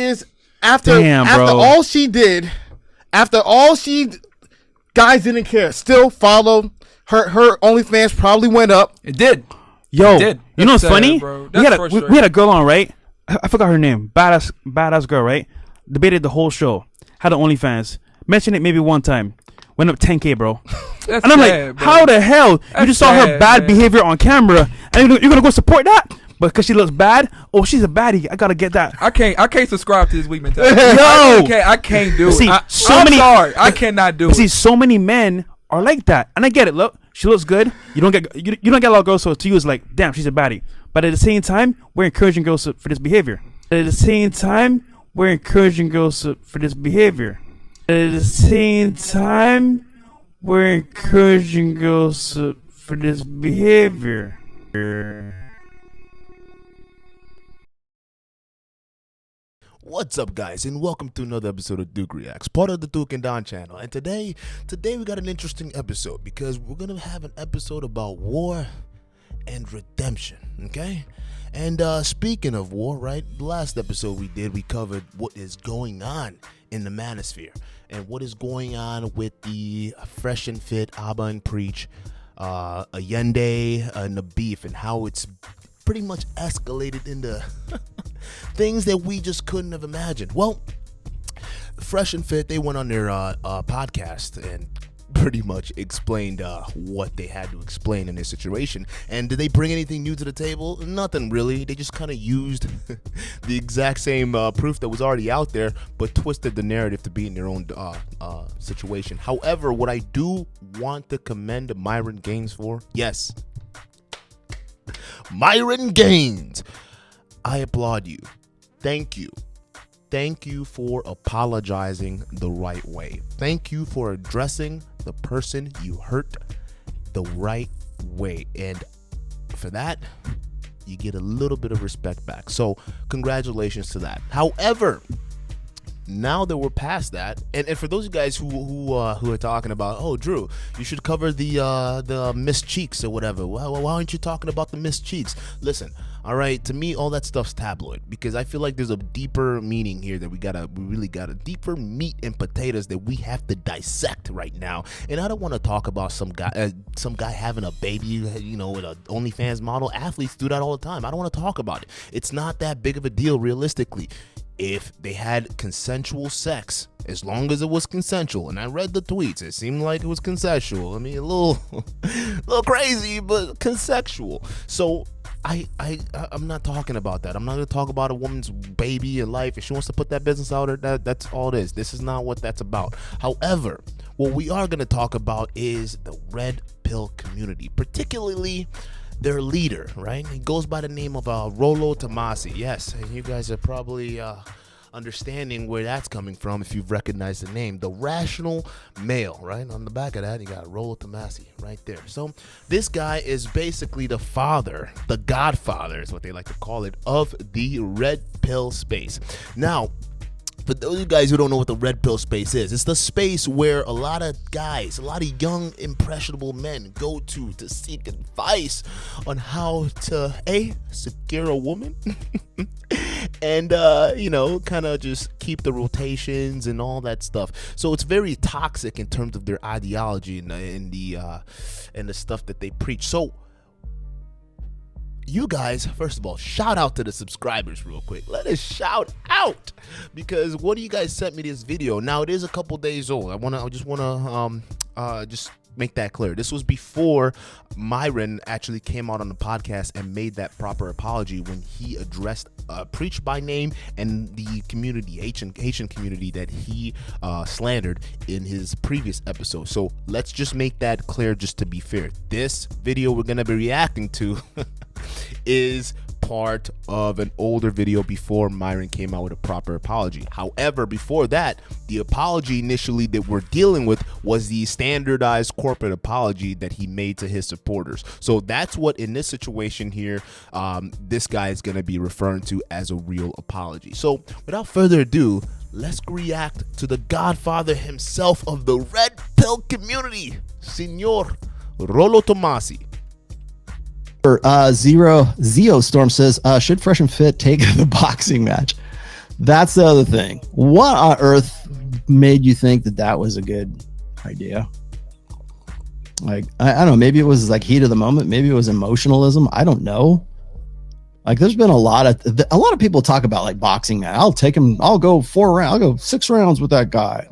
is after all she did, guys didn't care. Still followed her OnlyFans. Probably went up. It did. Yo, it did. You know what's funny? Bro. We had a girl on, right? I forgot her name. Badass girl, right? Debated the whole show. Had an OnlyFans. Mentioned it maybe one time. Went up 10K, bro. That's and I'm sad, like, bro. how the hell? That's you just saw her bad behavior on camera, and you're gonna go support that? But because she looks bad, oh, she's a baddie. I gotta get that. I can't subscribe to this weak mentality. Yo, I can't do see, it. sorry, I cannot do it. See, so many men are like that, and I get it. Look, she looks good. You don't get a lot of girls, so to you it's like, damn, she's a baddie. But at the same time, we're encouraging girls for this behavior. At the same time, we're encouraging girls for this behavior. At the same time, we're encouraging girls for this behavior. What's up, guys, and welcome to another episode of Duke Reacts, part of the Duke and Don channel. And today we got an interesting episode because we're gonna have an episode about war and redemption. Okay, and speaking of war, right? The last episode we covered what is going on in the manosphere and what is going on with the FreshandFit, Abba and Preach, Ayendi, and the beef, and how it's pretty much escalated into things that we just couldn't have imagined. Well, FreshandFit, they went on their podcast and pretty much explained what they had to explain in this situation. And did they bring anything new to the table? Nothing really. They just kind of used the exact same proof that was already out there, but twisted the narrative to be in their own situation. However, what I do want to commend Myron Gaines for, yes, Myron Gaines, I applaud you. Thank you. Thank you for apologizing the right way. Thank you for addressing the person you hurt the right way. And for that, you get a little bit of respect back. So congratulations to that. However, now that we're past that, and for those of you guys who are talking about, oh, Drew, you should cover the missed cheeks or whatever. Why aren't you talking about the missed cheeks? Listen, all right, to me, all that stuff's tabloid, because I feel like there's a deeper meaning here that we really got a deeper meat and potatoes that we have to dissect right now. And I don't want to talk about some guy having a baby, you know, with an OnlyFans model. Athletes do that all the time. I don't want to talk about it. It's not that big of a deal, realistically. If they had consensual sex, as long as it was consensual, and I read the tweets, it seemed like it was consensual. I mean, a little crazy, but consensual. So I'm not talking about that. I'm not going to talk about a woman's baby and life. If she wants to put that business out there, that's all it is. This is not what that's about. However, what we are going to talk about is the red pill community, particularly their leader, right? He goes by the name of Rollo Tomassi. Yes, and you guys are probably understanding where that's coming from if you've recognized the name. The rational male, right? On the back of that, you got Rollo Tomassi right there. So this guy is basically the father, the godfather is what they like to call it, of the red pill space. Now, for those of you guys who don't know what the red pill space is, it's the space where a lot of guys, a lot of young, impressionable men go to seek advice on how to, secure a woman and, kind of just keep the rotations and all that stuff. So it's very toxic in terms of their ideology and the stuff that they preach. So you guys, first of all, shout out to the subscribers real quick. Let us shout out, because one of you guys sent me this video. Now, it is a couple days old. I just want to just make that clear. This was before Myron actually came out on the podcast and made that proper apology when he addressed Preach by name and the community, Haitian community that he slandered in his previous episode. So let's just make that clear, just to be fair. This video we're going to be reacting to is part of an older video before Myron came out with a proper apology. However, before that, the apology initially that we're dealing with was the standardized corporate apology that he made to his supporters. So that's what, in this situation here, this guy is going to be referring to as a real apology. So without further ado, let's react to the godfather himself of the red pill community, Senor Rollo Tomassi. Zero Zeo Storm says, should FreshandFit take the boxing match? That's the other thing. What on earth made you think that that was a good idea? Like, I don't know. Maybe it was like heat of the moment. Maybe it was emotionalism. I don't know. Like, there's been a lot of people talk about like boxing. Man, I'll take him. I'll go 4 rounds. I'll go 6 rounds with that guy.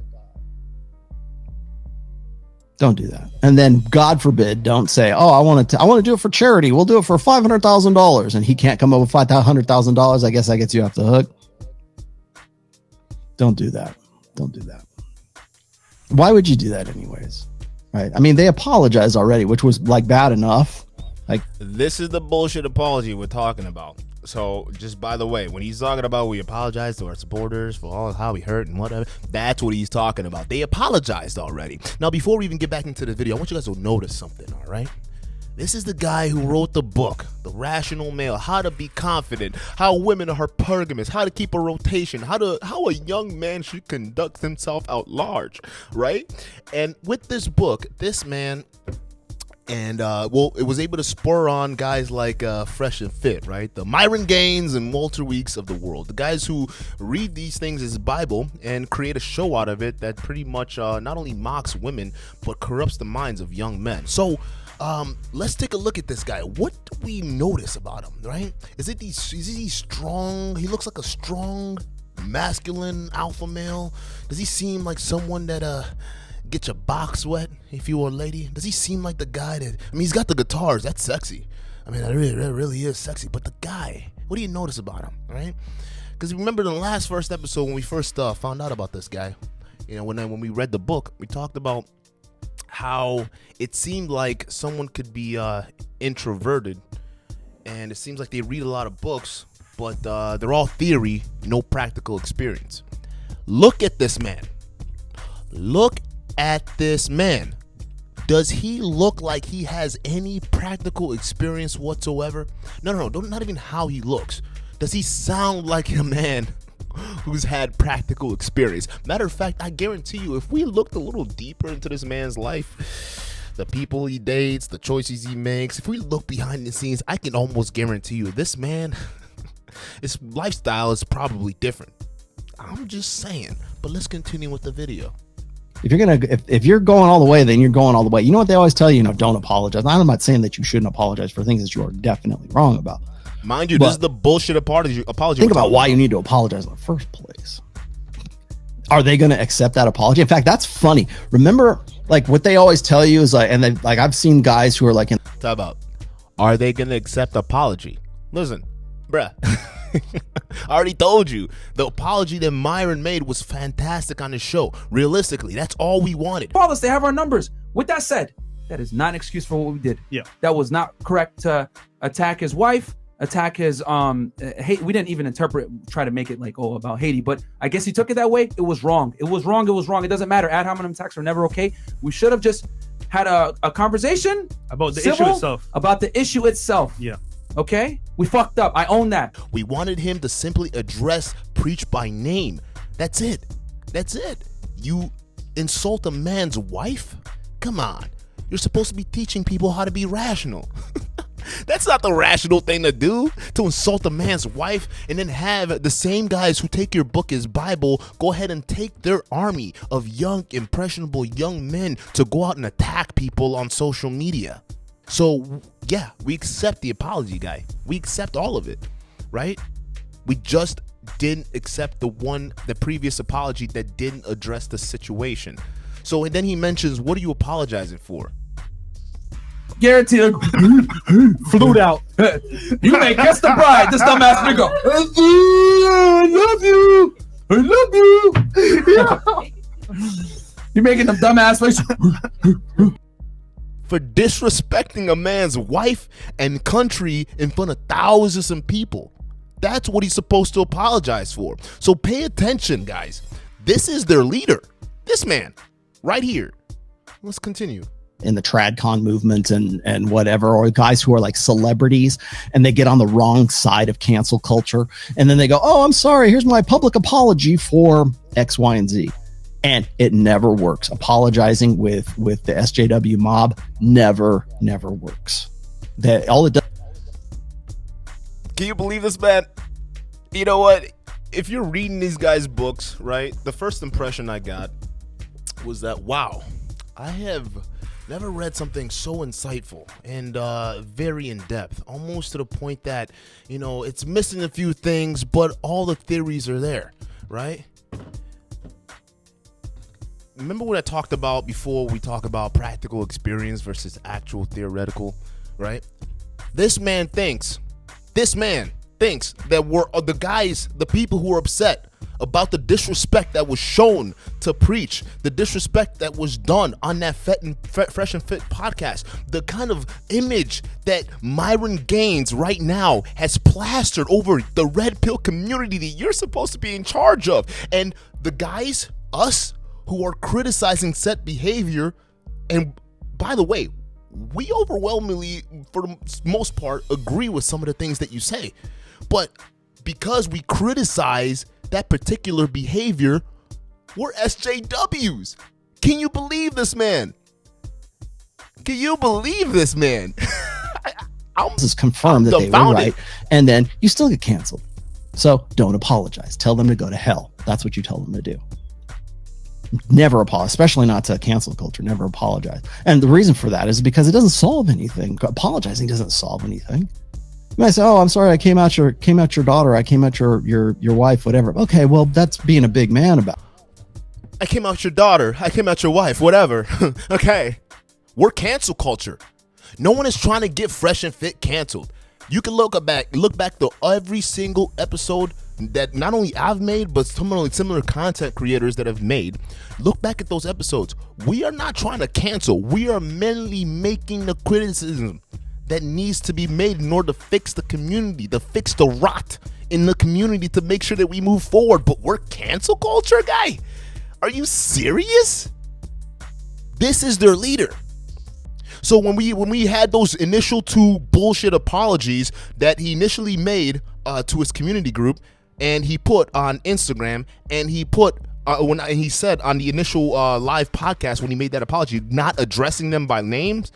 Don't do that. And then, God forbid, don't say, "Oh, I want to do it for charity. We'll do it for $500,000," and he can't come up with $500,000. I guess that gets you off the hook. Don't do that. Don't do that. Why would you do that anyways? Right? I mean, they apologized already, which was like bad enough. Like, this is the bullshit apology we're talking about. So, just by the way, when he's talking about we apologize to our supporters for all how we hurt and whatever, that's what he's talking about. They apologized already. Now, before we even get back into the video, I want you guys to notice something, all right? This is the guy who wrote the book, The Rational Male, How to Be Confident, How Women Are Hypergamous, How to Keep a Rotation, How a Young Man Should Conduct Himself Out Large, right? And with this book, this man, and it was able to spur on guys like FreshandFit, right? The Myron Gaines and Walter Weeks of the world, the guys who read these things as Bible and create a show out of it that pretty much not only mocks women but corrupts the minds of young men. So let's take a look at this guy. What do we notice about him, right? Is he strong? He looks like a strong, masculine alpha male. Does he seem like someone that get your box wet if you were a lady? Does he seem like the guy that, I mean, he's got the guitars, that's sexy. I mean, that really is sexy. But the guy, what do you notice about him, right? Because remember the first episode when we first found out about this guy, you know, when we read the book, we talked about how it seemed like someone could be introverted, and it seems like they read a lot of books, but they're all theory, no practical experience. Look at this man. Look at this man. Does he look like he has any practical experience whatsoever? No, not even how he looks. Does he sound like a man who's had practical experience? Matter of fact, I guarantee you, if we looked a little deeper into this man's life, the people he dates, the choices he makes, if we look behind the scenes, I can almost guarantee you this man, his lifestyle is probably different. I'm just saying. But let's continue with the video. if you're going all the way, then you're going all the way. You know what they always tell you? You know, don't apologize. I'm not saying that you shouldn't apologize for things that you are definitely wrong about. Mind you, this is the bullshit apology. Think about why you need to apologize in the first place. Are they going to accept that apology? In fact, that's funny. Remember, like, what they always tell you is like, and then like I've seen guys who are like, talk about, are they going to accept apology? Listen, bruh. I already told you the apology that Myron made was fantastic on the show. Realistically, that's all we wanted. Fathers, they have our numbers. With that said, that is not an excuse for what we did. Yeah, that was not correct to attack his wife, attack his hate. We didn't even try to make it like about Haiti, but I guess he took it that way. It was wrong. It was wrong. It doesn't matter. Ad hominem attacks are never okay. We should have just had a conversation about the issue itself. About the issue itself. Yeah. Okay? We fucked up. I own that. We wanted him to simply preach by name. That's it. That's it. You insult a man's wife? Come on. You're supposed to be teaching people how to be rational. That's not the rational thing to do, to insult a man's wife and then have the same guys who take your book as Bible go ahead and take their army of young, impressionable young men to go out and attack people on social media. So, yeah, we accept the apology, guy. We accept all of it, right? We just didn't accept the previous apology that didn't address the situation. So, and then he mentions, what are you apologizing for? Guaranteed flute out. You may guess the bride. This dumbass nigga. I love you. Yeah. You making them dumbass faces. For disrespecting a man's wife and country in front of thousands of people. That's what he's supposed to apologize for. So pay attention, guys. This is their leader. This man right here. Let's continue. In the tradcon movement and whatever, or guys who are like celebrities and they get on the wrong side of cancel culture. And then they go, oh, I'm sorry. Here's my public apology for X, Y, and Z. And it never works. Apologizing with the SJW mob never works. All it does. Can you believe this, man? You know what? if you're reading these guys' books, right, the first impression I got was that, wow, I have never read something so insightful and very in-depth, almost to the point that, you know, it's missing a few things, but all the theories are there, right? Remember what I talked about before we talk about practical experience versus actual theoretical, right? This man thinks that we're the guys, the people who are upset about the disrespect that was shown to preach, the disrespect that was done on that Fresh and Fit podcast, the kind of image that Myron Gaines right now has plastered over the red pill community that you're supposed to be in charge of. And the guys, us, who are criticizing set behavior, and by the way, we overwhelmingly, for the most part, agree with some of the things that you say. But because we criticize that particular behavior, we're SJWs. Can you believe this, man? Can you believe this, man? This is confirmed that they were right, and then you still get canceled. So don't apologize. Tell them to go to hell. That's what you tell them to do. Never apologize, especially not to cancel culture. Never apologize. And the reason for that is because it doesn't solve anything. Apologizing doesn't solve anything. You might say, "Oh, I'm sorry, I came at your daughter, I came at your wife, whatever." Okay, well, that's being a big man about. I came at your daughter, I came at your wife, whatever. Okay, we're cancel culture. No one is trying to get Fresh and Fit canceled. You can look back to every single episode that not only I've made, but similar content creators that have made. Look back at those episodes. We are not trying to cancel. We are mainly making the criticism that needs to be made in order to fix the community, to fix the rot in the community, to make sure that we move forward. But we're cancel culture, guy? Are you serious? This is their leader. So when we had those initial 2 bullshit apologies that he initially made to his community group, and he put on Instagram, and he put when he said on the initial live podcast when he made that apology, not addressing them by names,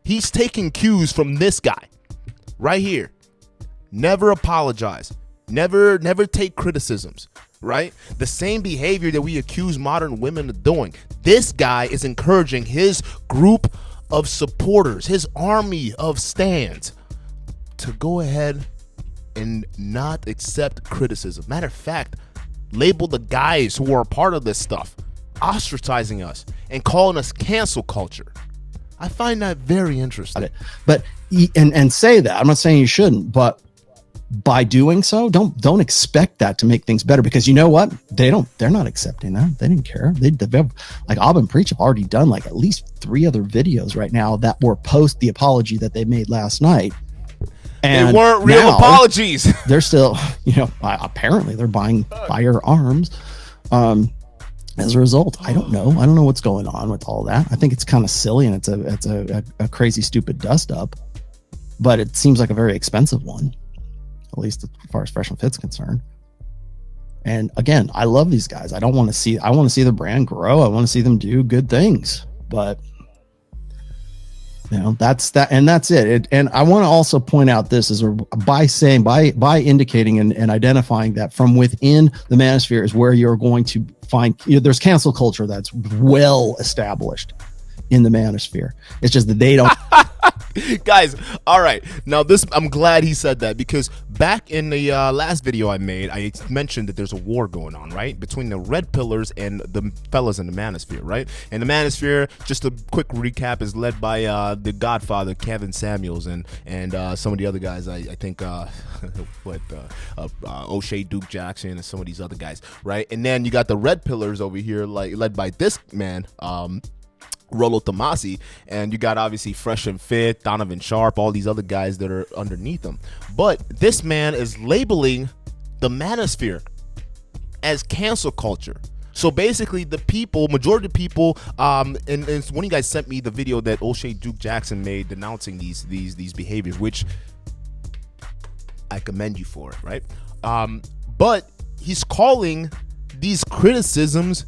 he's taking cues from this guy right here. Never apologize. Never take criticisms, right? The same behavior that we accuse modern women of doing. This guy is encouraging his group of supporters, his army of stans, to go ahead and not accept criticism. Matter of fact, label the guys who are a part of this stuff ostracizing us and calling us cancel culture. I find that very interesting. But and say that. I'm not saying you shouldn't, but by doing so, don't expect that to make things better, because you know what? They're not accepting that. They didn't care. They've like Ob and Preach have already done like at least 3 other videos right now that were post the apology that they made last night. And they weren't real apologies. They're still, apparently they're buying firearms. As a result, I don't know what's going on with all that. I think it's kind of silly, and it's a crazy, stupid dust up, but it seems like a very expensive one, at least as far as Fresh and Fit's concerned. And again, I love these guys. I want to see the brand grow. I want to see them do good things, but that's that, and that's it. And I want to also point out this is by indicating and identifying that from within the manosphere is where you're going to find, there's cancel culture that's well established in the manosphere. It's just that they don't. Guys, all right. Now this, I'm glad he said that, because back in the last video I made, I mentioned that there's a war going on, right, between the red pillars and the fellas in the manosphere, right? And the manosphere, just a quick recap, is led by the Godfather Kevin Samuels and some of the other guys. I think O'Shea Duke Jackson and some of these other guys, right? And then you got the red pillars over here, like led by this man, Rollo Tomassi, and you got obviously Fresh and Fit, Donovan Sharp, all these other guys that are underneath them. But this man is labeling the manosphere as cancel culture. So basically, the people, majority of people, and one of you guys sent me the video that O'Shea Duke Jackson made denouncing these behaviors, which I commend you for it, right? But he's calling these criticisms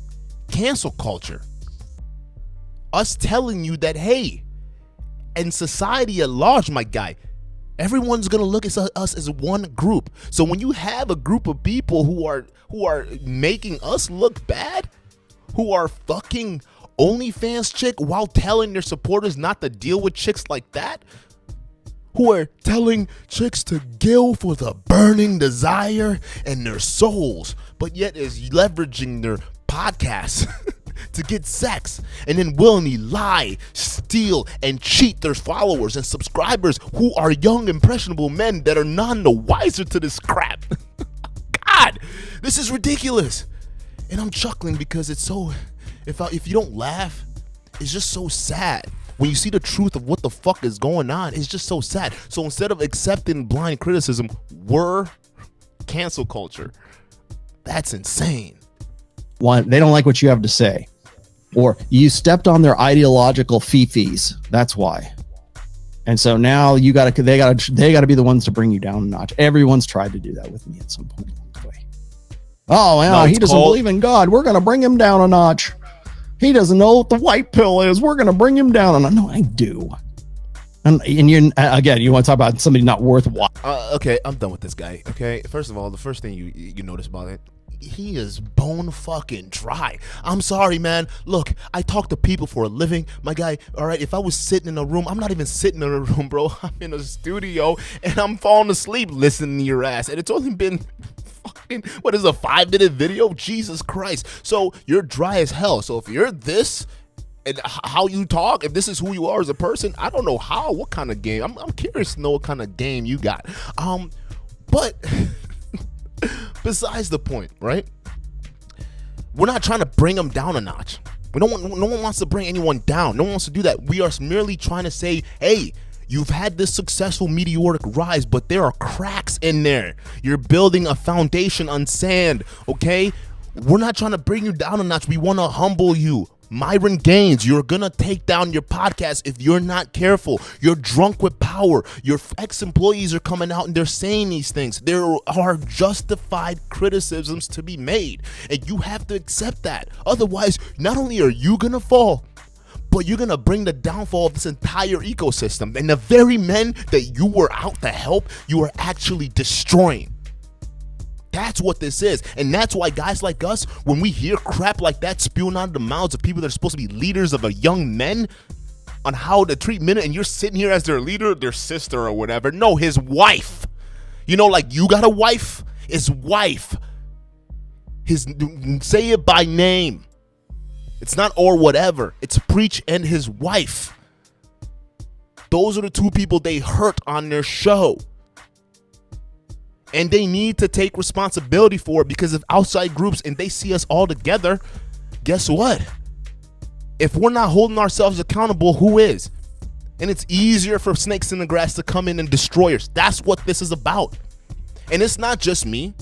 cancel culture. Us telling you that, hey, and society at large, my guy, Everyone's gonna look at us as one group. So when you have a group of people who are making us look bad, who are fucking OnlyFans chick while telling their supporters not to deal with chicks like that, who are telling chicks to gill for the burning desire in their souls, but yet is leveraging their podcasts to get sex, and then willingly lie, steal, and cheat their followers and subscribers who are young, impressionable men that are none the wiser to this crap. God, this is ridiculous. And I'm chuckling because it's so, if you don't laugh, it's just so sad. When you see the truth of what the fuck is going on, it's just so sad. So instead of accepting blind criticism, we're cancel culture. That's insane. One, they don't like what you have to say, or you stepped on their ideological fifis. That's why. And so now they got to be the ones to bring you down a notch. Everyone's tried to do that with me at some point along the way. Oh, well, he doesn't believe in God. We're going to bring him down a notch. He doesn't know what the white pill is. We're going to bring him down. And no, I do. And you again, you want to talk about somebody not worthwhile. Okay, I'm done with this guy. Okay, first of all, the first thing you notice about it, he is bone fucking dry. I'm sorry, man. Look, I talk to people for a living. My guy, all right, if I was sitting in a room, I'm not even sitting in a room, bro. I'm in a studio and I'm falling asleep listening to your ass. And it's only been fucking, what is a 5-minute video? Jesus Christ. So you're dry as hell. So if you're this and how you talk, if this is who you are as a person, I don't know what kind of game. I'm curious to know what kind of game you got. But besides the point, right? We're not trying to bring them down a notch. No one wants to bring anyone down. No one wants to do that. We are merely trying to say, hey, you've had this successful meteoric rise, but there are cracks in there. You're building a foundation on sand, okay? We're not trying to bring you down a notch. We want to humble you. Myron Gaines, you're gonna take down your podcast if you're not careful. You're drunk with power. Your ex-employees are coming out and they're saying these things. There are justified criticisms to be made, and you have to accept that. Otherwise, not only are you gonna fall, but you're gonna bring the downfall of this entire ecosystem. And the very men that you were out to help, you are actually destroying. That's what this is. And that's why guys like us, when we hear crap like that spewing out of the mouths of people that are supposed to be leaders of a young men on how to treat men, and you're sitting here as their leader, their sister or whatever. No, his wife. You know, like you got a wife? His wife. Say it by name. It's not or whatever. It's Preach and his wife. Those are the two people they hurt on their show. And they need to take responsibility for it, because if outside groups and they see us all together, guess what? If we're not holding ourselves accountable, who is? And it's easier for snakes in the grass to come in and destroy us. That's what this is about. And it's not just me.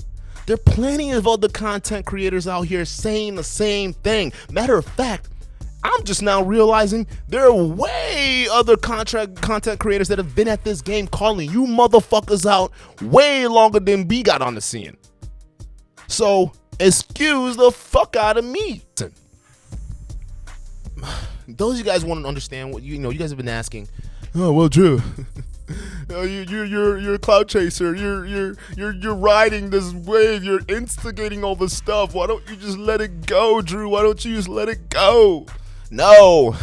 There are plenty of other content creators out here saying the same thing. Matter of fact, I'm just now realizing there are way other content creators that have been at this game calling you motherfuckers out way longer than we got on the scene. So excuse the fuck out of me. Those of you guys want to understand what you guys have been asking. Oh well, Drew. You're a cloud chaser. You're riding this wave. You're instigating all this stuff. Why don't you just let it go, Drew? Why don't you just let it go? No,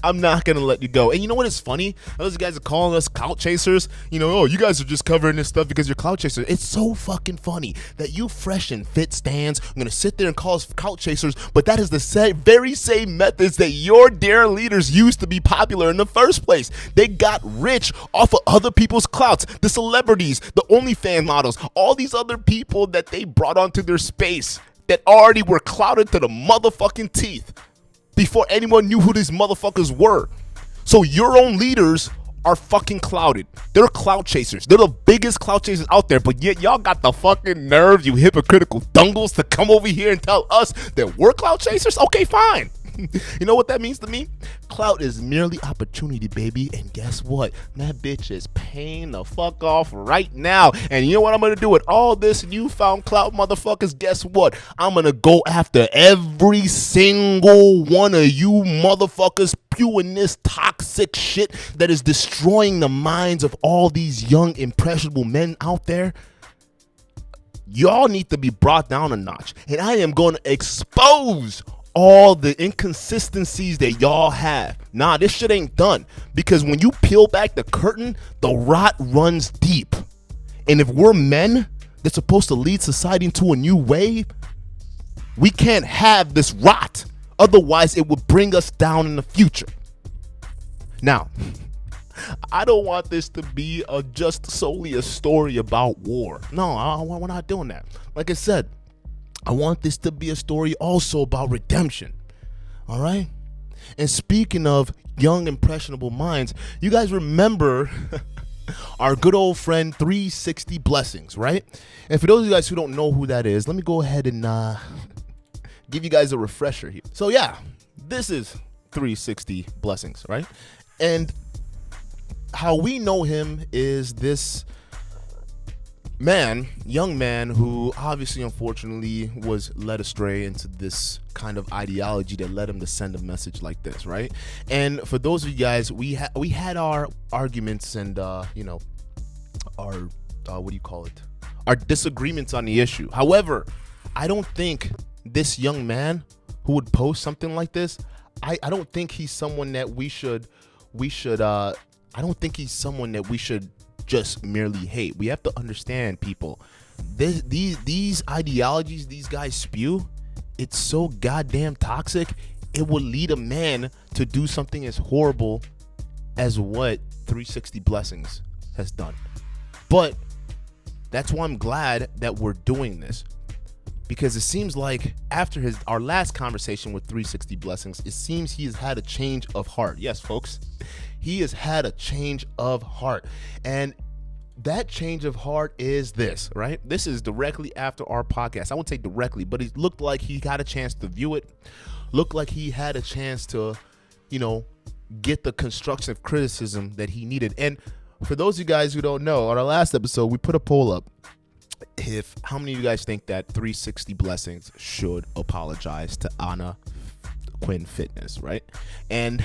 I'm not going to let you go. And you know what is funny? Those guys are calling us clout chasers. Oh, you guys are just covering this stuff because you're clout chasers. It's so fucking funny that you FreshandFit stands are going to sit there and call us clout chasers, but that is the very same methods that your dear leaders used to be popular in the first place. They got rich off of other people's clouts, the celebrities, the OnlyFans models, all these other people that they brought onto their space that already were clouted to the motherfucking teeth before anyone knew who these motherfuckers were. So your own leaders are fucking clouded. They're clout chasers. They're the biggest clout chasers out there, but yet y'all got the fucking nerve, you hypocritical dungles, to come over here and tell us that we're clout chasers? Okay, fine. You know what that means to me? Clout is merely opportunity, baby. And guess what? That bitch is paying the fuck off right now. And you know what I'm gonna do with all this newfound clout, motherfuckers? Guess what? I'm gonna go after every single one of you motherfuckers spewing this toxic shit that is destroying the minds of all these young, impressionable men out there. Y'all need to be brought down a notch. And I am going to expose all the inconsistencies that y'all have. Nah, this shit ain't done. Because when you peel back the curtain, the rot runs deep. And if we're men that's supposed to lead society into a new wave, we can't have this rot. Otherwise, it would bring us down in the future. Now, I don't want this to be just solely a story about war. No, we're not doing that. Like I said, I want this to be a story also about redemption. All right? And speaking of young, impressionable minds, you guys remember our good old friend 360 Blessings, right? And for those of you guys who don't know who that is, let me go ahead and give you guys a refresher here. So yeah, this is 360 Blessings, right? And how we know him is this young man who obviously, unfortunately, was led astray into this kind of ideology that led him to send a message like this, right? And for those of you guys, we had our arguments and our our disagreements on the issue. However, I don't think this young man who would post something like this, I don't think he's someone that we should I don't think he's someone that we should just merely hate. We have to understand, people, these ideologies these guys spew, it's so goddamn toxic, it will lead a man to do something as horrible as what 360 Blessings has done. But that's why I'm glad that we're doing this, because it seems like after our last conversation with 360 Blessings, it seems he has had a change of heart. Yes, folks, he has had a change of heart. And that change of heart is this, right? This is directly after our podcast. I wouldn't say directly, but it looked like he got a chance to view it. Looked like he had a chance to, get the constructive criticism that he needed. And for those of you guys who don't know, on our last episode, we put a poll up. How many of you guys think that 360 Blessings should apologize to Anna Quinn Fitness, right? And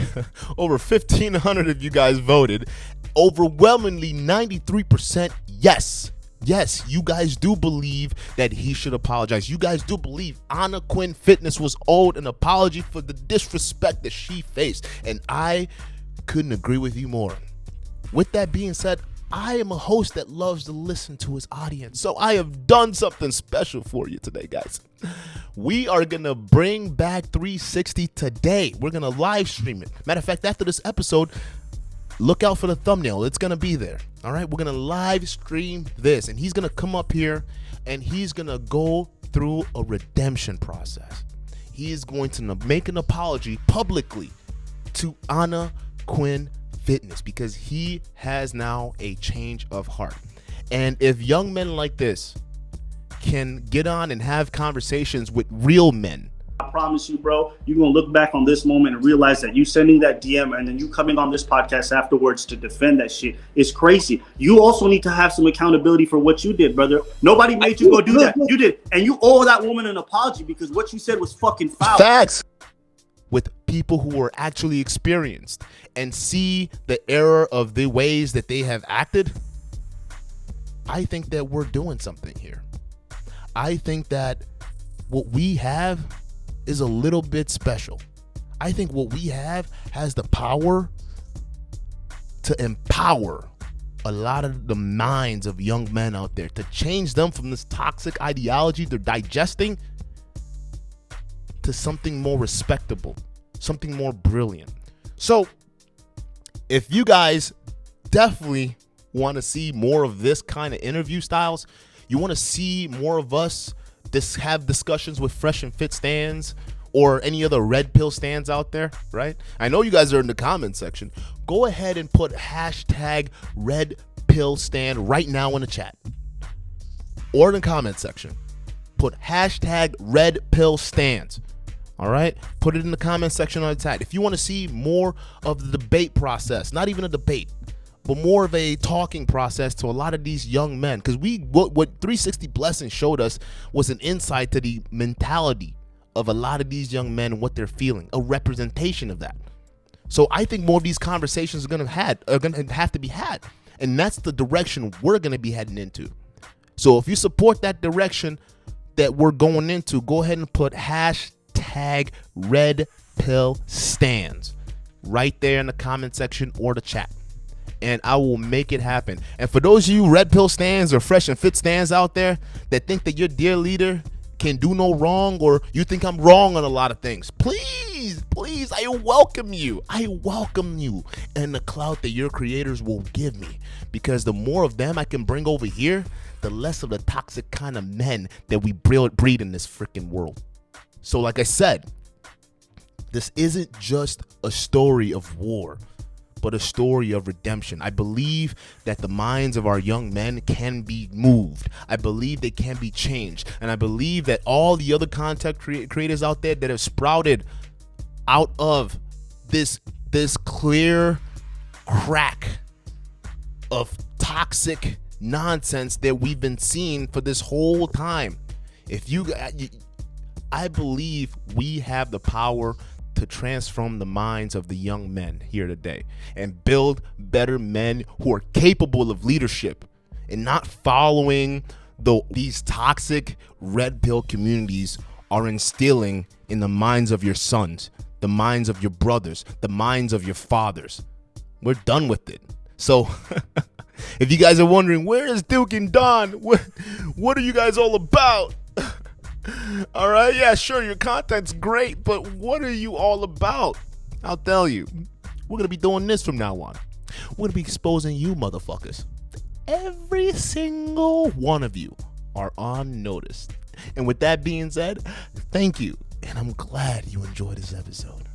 over 1,500 of you guys voted. Overwhelmingly 93% yes. Yes, you guys do believe that he should apologize. You guys do believe Anna Quinn Fitness was owed an apology for the disrespect that she faced. And I couldn't agree with you more. With that being said, I am a host that loves to listen to his audience. So I have done something special for you today, guys. We are going to bring back 360 today. We're going to live stream it. Matter of fact, after this episode, look out for the thumbnail. It's going to be there. All right. We're going to live stream this, and he's going to come up here and he's going to go through a redemption process. He is going to make an apology publicly to Anna Quinn Fitness, because he has now a change of heart. And if young men like this can get on and have conversations with real men, I promise you, bro, you're going to look back on this moment and realize that you sending that DM and then you coming on this podcast afterwards to defend that shit is crazy. You also need to have some accountability for what you did, brother. Nobody made you go do that. You did. And you owe that woman an apology because what you said was fucking foul. Facts. With people who are actually experienced and see the error of the ways that they have acted, I think that we're doing something here. I think that what we have is a little bit special. I think what we have has the power to empower a lot of the minds of young men out there, to change them from this toxic ideology they're digesting to something more respectable, something more brilliant. So if you guys definitely want to see more of this kind of interview styles, you want to see more of us have discussions with Fresh and Fit stands or any other red pill stands out there, right? I know you guys are in the comment section. Go ahead and put hashtag red pill stand right now in the chat or in the comment section. Put hashtag red pill stands. All right, put it in the comment section on the chat. If you want to see more of the debate process, not even a debate, but more of a talking process to a lot of these young men, because what 360 Blessing showed us was an insight to the mentality of a lot of these young men and what they're feeling, a representation of that. So I think more of these conversations are gonna have to be had, and that's the direction we're gonna be heading into. So if you support that direction that we're going into, go ahead and put #RedPillStands right there in the comment section or the chat, and I will make it happen. And for those of you Red Pill stands or Fresh and Fit stands out there that think that your dear leader can do no wrong, or you think I'm wrong on a lot of things, please, I welcome you and the clout that your creators will give me, because the more of them I can bring over here, the less of the toxic kind of men that we breed in this freaking world. So like I said, this isn't just a story of war, but a story of redemption. I believe that the minds of our young men can be moved. I believe they can be changed. And I believe that all the other content creators out there that have sprouted out of this clear crack of toxic nonsense that we've been seeing for this whole time, I believe we have the power to transform the minds of the young men here today and build better men who are capable of leadership and not following these toxic red pill communities are instilling in the minds of your sons, the minds of your brothers, the minds of your fathers. We're done with it. So if you guys are wondering, where is Duke and Don? What are you guys all about? All right, yeah, sure, your content's great, but what are you all about? I'll tell you. We're going to be doing this from now on. We're going to be exposing you motherfuckers. Every single one of you are on notice. And with that being said, thank you. And I'm glad you enjoyed this episode.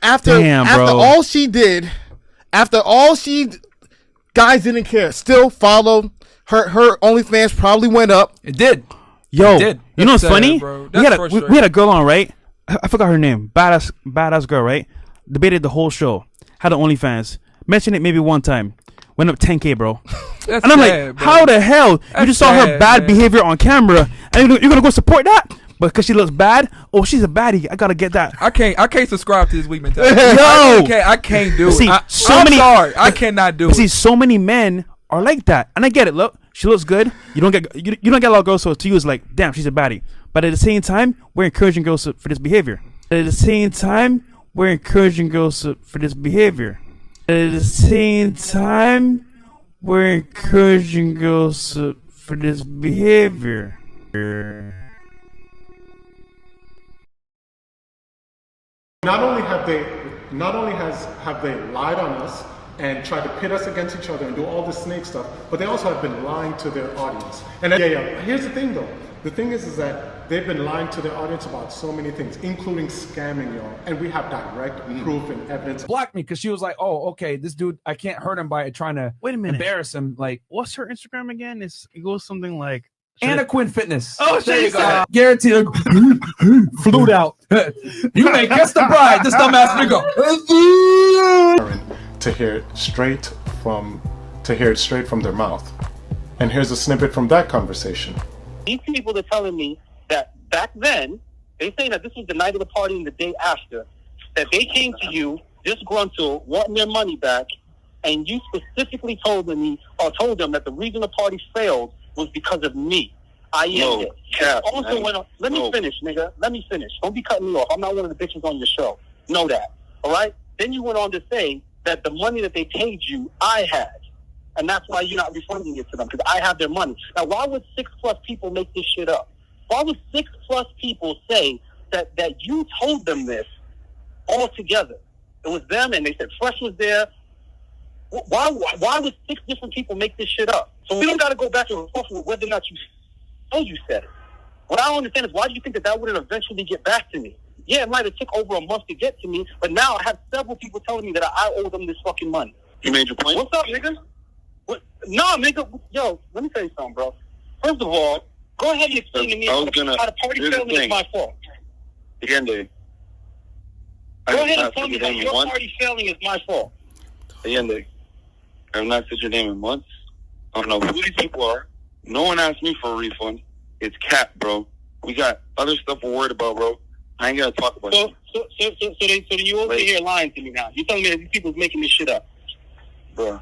After all she did, guys didn't care. Still followed. Her OnlyFans probably went up. It did. Yo, It did. you know what's That's funny? bro. We had a girl on, right? I forgot her name. Badass girl, right? Debated the whole show. Had an OnlyFans. Mentioned it maybe one time. Went up 10K, bro. That's and I'm sad, like, bro. how the hell? That's You just saw her sad, bad man. behavior on camera, and you're gonna go support that? But because she looks bad? Oh, she's a baddie. I gotta get that. I can't subscribe to this weak mentality. Yo! I can't do See, it. so many- sorry. I cannot do See, it. so many men are like that, and I get it. Look, she looks good. You don't get a lot of girls, so to you it's like, damn, she's a baddie. But at the same time, we're encouraging girls for this behavior. At the same time, we're encouraging girls for this behavior. At the same time, we're encouraging girls for this behavior. Not only have they lied on us and tried to pit us against each other and do all this snake stuff, but they also have been lying to their audience. And here's the thing though. The thing is that they've been lying to their audience about so many things, including scamming y'all. And we have direct proof and evidence. Blocked me because she was like, "Oh, okay, this dude, I can't hurt him by trying to Wait a minute. embarrass him." Like What's her Instagram again? It goes something like Anna Quinn Fitness. Oh, there you she's- go. Guaranteed. Flued out. You may kiss the bride. This dumbass nigga. To hear it straight from their mouth. And here's a snippet from that conversation. These people are telling me that back then, they say that this was the night of the party and the day after, that they came to you disgruntled, wanting their money back, and you specifically told them that the reason the party failed was because of me. Ayendi. Also went on. Let me finish, nigga. Let me finish. Don't be cutting me off. I'm not one of the bitches on your show. Know that. All right? Then you went on to say that the money that they paid you, I had. And that's why you're not refunding it to them, because I have their money. Now, why would 6+ people make this shit up? Why would 6+ people say that you told them this all together? It was them, and they said Fresh was there. Why would 6 different people make this shit up? So we don't got to go back and forth with whether or not you said it. What I don't understand is, why do you think that wouldn't eventually get back to me? Yeah, it might have took over a month to get to me, but now I have several people telling me that I owe them this fucking money. You made your point? What's up, nigga? What? No, nigga. Yo, let me tell you something, bro. First of all, Go ahead and explain to me how the party failing is my fault. Ayendi. Go ahead and tell me that your party failing is my fault. Ayendi. I've not said your name in months. I don't know who these people are. No one asked me for a refund. It's cap, bro. We got other stuff we're worried about, bro. I ain't gonna talk about it. So you over here lying to me now. You telling me that these people's making this shit up. Bro.